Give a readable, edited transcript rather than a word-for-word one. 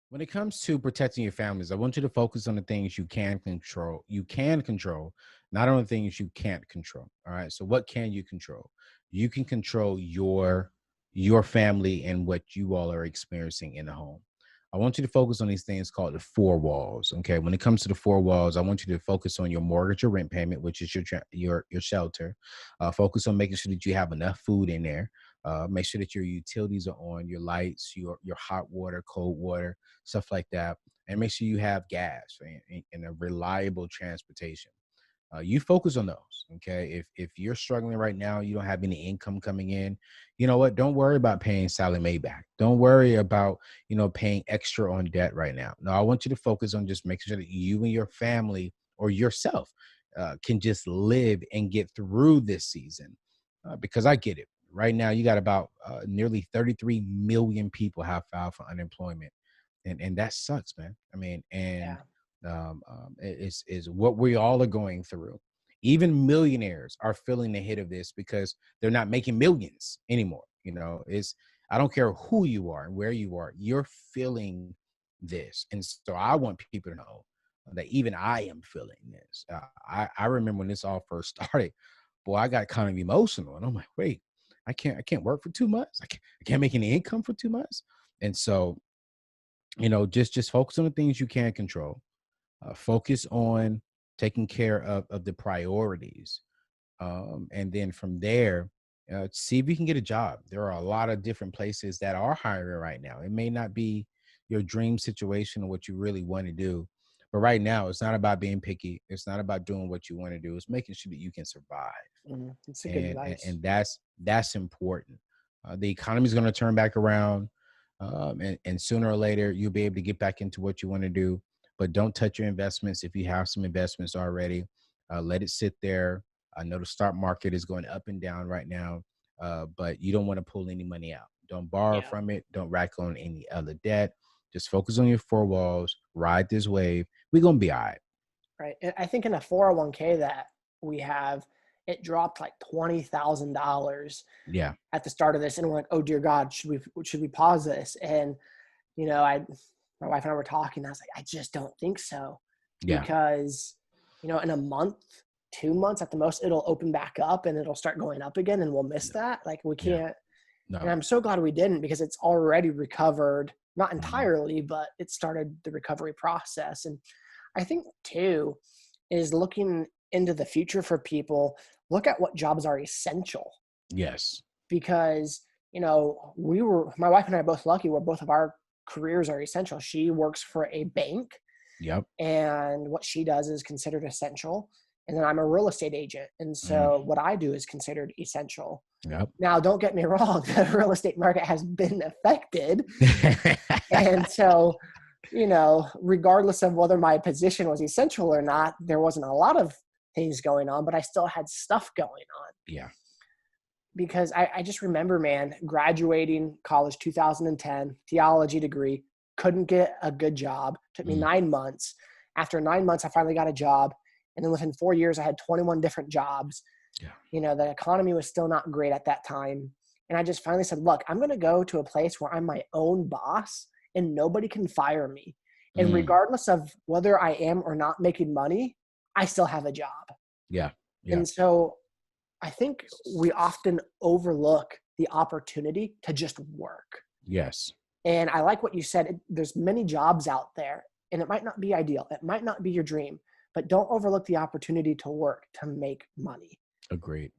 When it comes to protecting your families, I want you to focus on the things you can control. You can control, not on the things you can't control. All right. So what can you control? You can control your family and what you all are experiencing in the home. I want you to focus on these things called the four walls. Okay. When it comes to the four walls, I want you to focus on your mortgage or rent payment, which is your shelter. Focus on making sure that you have enough food in there. Make sure that your utilities are on, your lights, your hot water, cold water, stuff like that, and make sure you have gas and a reliable transportation. You focus on those. Okay. If you're struggling right now, you don't have any income coming in, you know what? Don't worry about paying Sally Mae back. Don't worry about, paying extra on debt right now. No, I want you to focus on just making sure that you and your family or yourself can just live and get through this season. Because I get it. Right now, you got about nearly 33 million people have filed for unemployment, and that sucks, man. I mean, and Yeah. is what we all are going through. Even millionaires are feeling the hit of this because they're not making millions anymore. It's I don't care who you are and where you are, you're feeling this, and so I want people to know that even I am feeling this. I remember when this all first started, boy, I got kind of emotional, and I'm like, wait, I can't work for 2 months. I can't make any income for 2 months, and so just focus on the things you can control. Focus on taking care of the priorities. And then from there, see if you can get a job. There are a lot of different places that are hiring right now. It may not be your dream situation or what you really want to do. But right now, it's not about being picky. It's not about doing what you want to do. It's making sure that you can survive. It's a good And, and, advice. and that's important. The economy is going to turn back around. And sooner or later, you'll be able to get back into what you want to do. But don't touch your investments. If you have some investments already, let it sit there. I know the stock market is going up and down right now, but you don't want to pull any money out. Don't borrow Yeah. from it. Don't rack on any other debt. Just focus on your four walls. Ride this wave. We're gonna be all right. Right. And I think in a 401k that we have, it dropped like $20,000 Yeah, at the start of this, and we're like, oh dear God, should we pause this? And I my wife and I were talking. I was like, I just don't think so, yeah, because in a month, 2 months at the most, it'll open back up and it'll start going up again, and we'll miss yeah, that. Like we yeah. can't. And No. I'm so glad we didn't, because it's already recovered, not Mhm. entirely, but it started the recovery process. And I think too is looking into the future for people. Look at what jobs are essential, Yes. because my wife and I are both lucky where both of our careers are essential. She works for a bank, Yep. and what she does is considered essential. And then I'm a real estate agent, and Mm. so what I do is considered essential. Yep. Now, don't get me wrong, the real estate market has been affected. And so, regardless of whether my position was essential or not, there wasn't a lot of things going on, but I still had stuff going on, Yeah. because I just remember, man, graduating college 2010, theology degree, couldn't get a good job. Took me Mm. 9 months. After 9 months, I finally got a job. And then within 4 years, I had 21 different jobs. Yeah. The economy was still not great at that time. And I just finally said, look, I'm going to go to a place where I'm my own boss and nobody can fire me. And Mm. regardless of whether I am or not making money, I still have a job. Yeah. Yeah. And so I think we often overlook the opportunity to just work. Yes. And I like what you said. There's many jobs out there, and it might not be ideal. It might not be your dream, but don't overlook the opportunity to work to make money. Agreed.